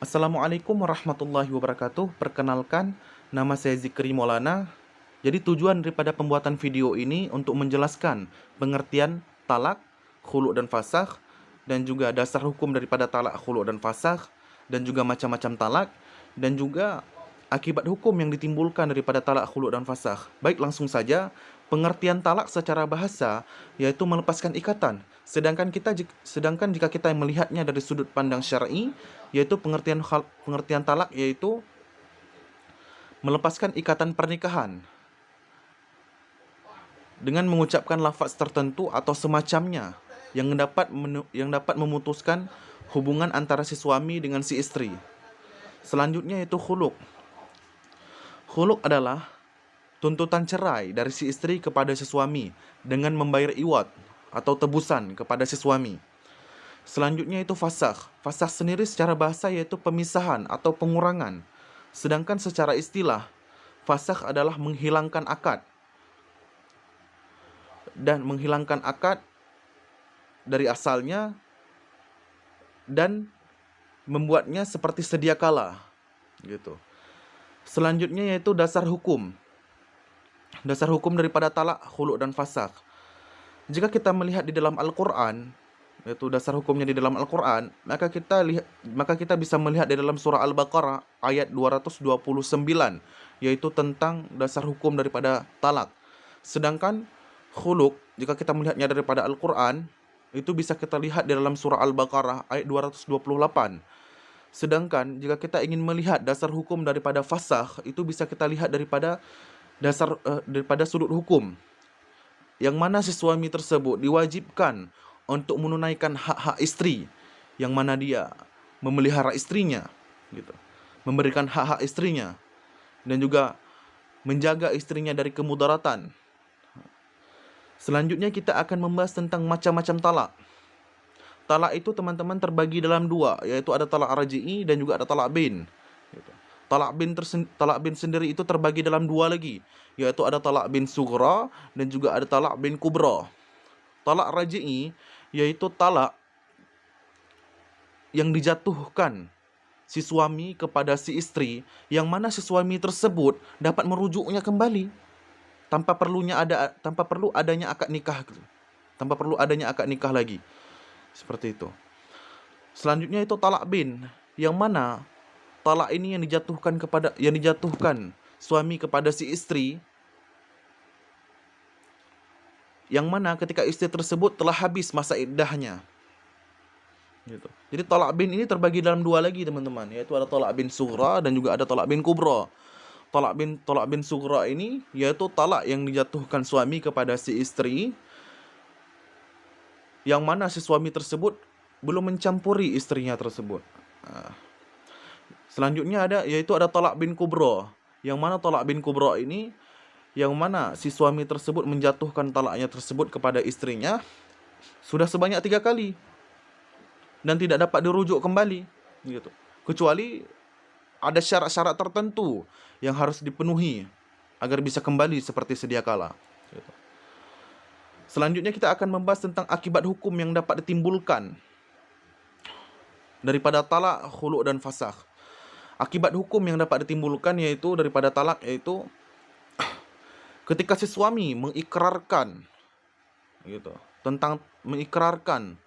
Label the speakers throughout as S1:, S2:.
S1: Assalamualaikum warahmatullahi wabarakatuh. Perkenalkan, nama saya Zikri Maulana. Jadi tujuan daripada pembuatan video ini untuk menjelaskan pengertian talak, khulu' dan fasakh, dan juga dasar hukum daripada talak, khulu' dan fasakh, dan juga macam-macam talak, dan juga akibat hukum yang ditimbulkan daripada talak, khulu' dan fasakh. Baik, langsung saja. Pengertian talak secara bahasa yaitu melepaskan ikatan. Sedangkan jika kita melihatnya dari sudut pandang syar'i, yaitu pengertian talak yaitu melepaskan ikatan pernikahan dengan mengucapkan lafaz tertentu atau semacamnya yang dapat memutuskan hubungan antara si suami dengan si istri. Selanjutnya yaitu khuluk. Khuluk adalah tuntutan cerai dari si istri kepada si suami dengan membayar iwad atau tebusan kepada si suami. Selanjutnya itu fasakh. Fasakh sendiri secara bahasa yaitu pemisahan atau pengurangan. Sedangkan secara istilah, fasakh adalah menghilangkan akad. Dan menghilangkan akad dari asalnya dan membuatnya seperti sedia kala. Gitu. Selanjutnya yaitu dasar hukum. Dasar hukum daripada talak, khulu' dan fasakh. Jika kita melihat di dalam Al-Quran, yaitu dasar hukumnya di dalam Al-Quran, maka kita bisa melihat di dalam surah Al-Baqarah ayat 229, yaitu tentang dasar hukum daripada talak. Sedangkan khuluk, jika kita melihatnya daripada Al-Quran, itu bisa kita lihat di dalam surah Al-Baqarah ayat 228. Sedangkan jika kita ingin melihat dasar hukum daripada fasakh, itu bisa kita lihat daripada daripada sudut hukum, yang mana si suami tersebut diwajibkan untuk menunaikan hak-hak istri, yang mana dia memelihara istrinya, gitu, memberikan hak-hak istrinya, dan juga menjaga istrinya dari kemudaratan. Selanjutnya kita akan membahas tentang macam-macam talak. Talak itu teman-teman terbagi dalam dua, yaitu ada talak raji'i dan juga ada talak bin. Gitu. Talak bin sendiri itu terbagi dalam dua lagi, yaitu ada talak bin sughra dan juga ada talak bin kubra. Talak raji'i yaitu talak yang dijatuhkan si suami kepada si istri, yang mana si suami tersebut dapat merujuknya kembali tanpa perlu adanya akad nikah gitu. Tanpa perlu adanya akad nikah lagi. Seperti itu. Selanjutnya itu talak bin, yang mana talak ini yang dijatuhkan suami kepada si istri, yang mana ketika istri tersebut telah habis masa iddahnya. Gitu. Jadi talak bin ini terbagi dalam dua lagi teman-teman, yaitu ada talak bin sughra dan juga ada talak bin kubra. Talak bin sughra ini yaitu talak yang dijatuhkan suami kepada si istri, yang mana si suami tersebut belum mencampuri istrinya tersebut. Selanjutnya yaitu ada talak bin kubra, yang mana talak bin kubra ini yang mana si suami tersebut menjatuhkan talaknya tersebut kepada istrinya sudah sebanyak 3 kali dan tidak dapat dirujuk kembali, gitu. Kecuali ada syarat-syarat tertentu yang harus dipenuhi agar bisa kembali seperti sedia kala, gitu. Selanjutnya kita akan membahas tentang akibat hukum yang dapat ditimbulkan daripada talak, khulu' dan fasakh. Akibat hukum yang dapat ditimbulkan yaitu daripada talak, yaitu ketika si suami mengikrarkan, gitu, mengikrarkan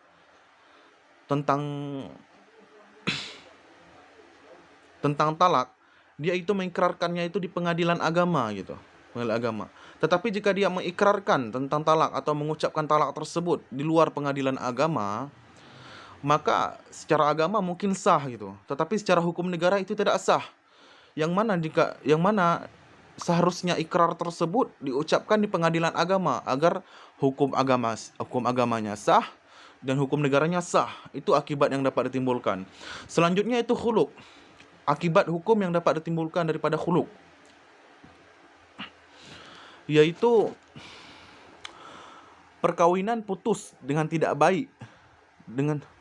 S1: tentang talak, dia itu mengikrarkannya itu di pengadilan agama, gitu. Pengadilan agama. Tetapi jika dia mengikrarkan tentang talak atau mengucapkan talak tersebut di luar pengadilan agama, maka secara agama mungkin sah, gitu. Tetapi secara hukum negara itu tidak sah. Yang mana seharusnya ikrar tersebut diucapkan di pengadilan agama agar hukum agamanya sah dan hukum negaranya sah. Itu akibat yang dapat ditimbulkan. Selanjutnya itu khuluk. Akibat hukum yang dapat ditimbulkan daripada khuluk, yaitu perkawinan putus dengan tidak baik,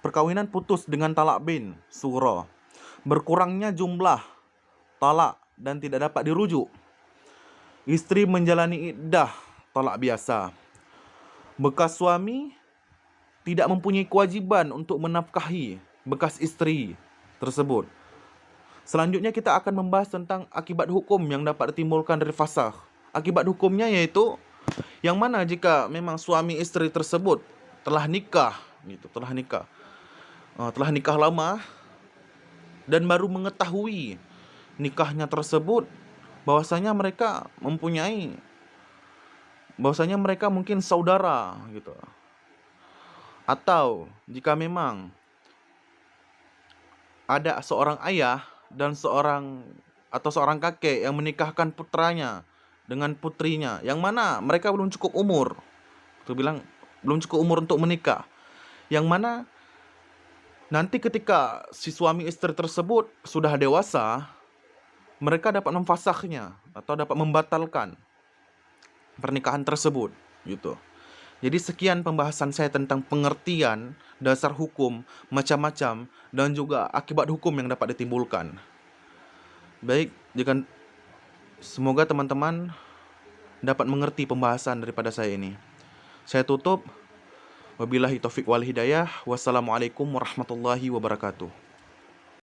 S1: perkawinan putus dengan talak bin sughra, berkurangnya jumlah talak dan tidak dapat dirujuk, istri menjalani iddah talak biasa, bekas suami tidak mempunyai kewajiban untuk menafkahi bekas istri tersebut, Selanjutnya kita akan membahas tentang akibat hukum yang dapat ditimbulkan dari fasakh. Akibat hukumnya yaitu yang mana jika memang suami istri tersebut telah nikah gitu, telah nikah lama dan baru mengetahui nikahnya tersebut bahwasanya mereka mungkin saudara gitu. Atau jika memang ada seorang ayah dan seorang kakek yang menikahkan putranya dengan putrinya, yang mana mereka belum cukup umur. Itu bilang belum cukup umur untuk menikah. Yang mana nanti ketika si suami istri tersebut sudah dewasa, mereka dapat memfasakhnya atau dapat membatalkan pernikahan tersebut gitu. Jadi sekian pembahasan saya tentang pengertian dasar hukum, macam-macam, dan juga akibat hukum yang dapat ditimbulkan. Baik, semoga teman-teman dapat mengerti pembahasan daripada saya ini. Saya tutup. Wabillahi taufiq wal hidayah. Wassalamualaikum warahmatullahi wabarakatuh.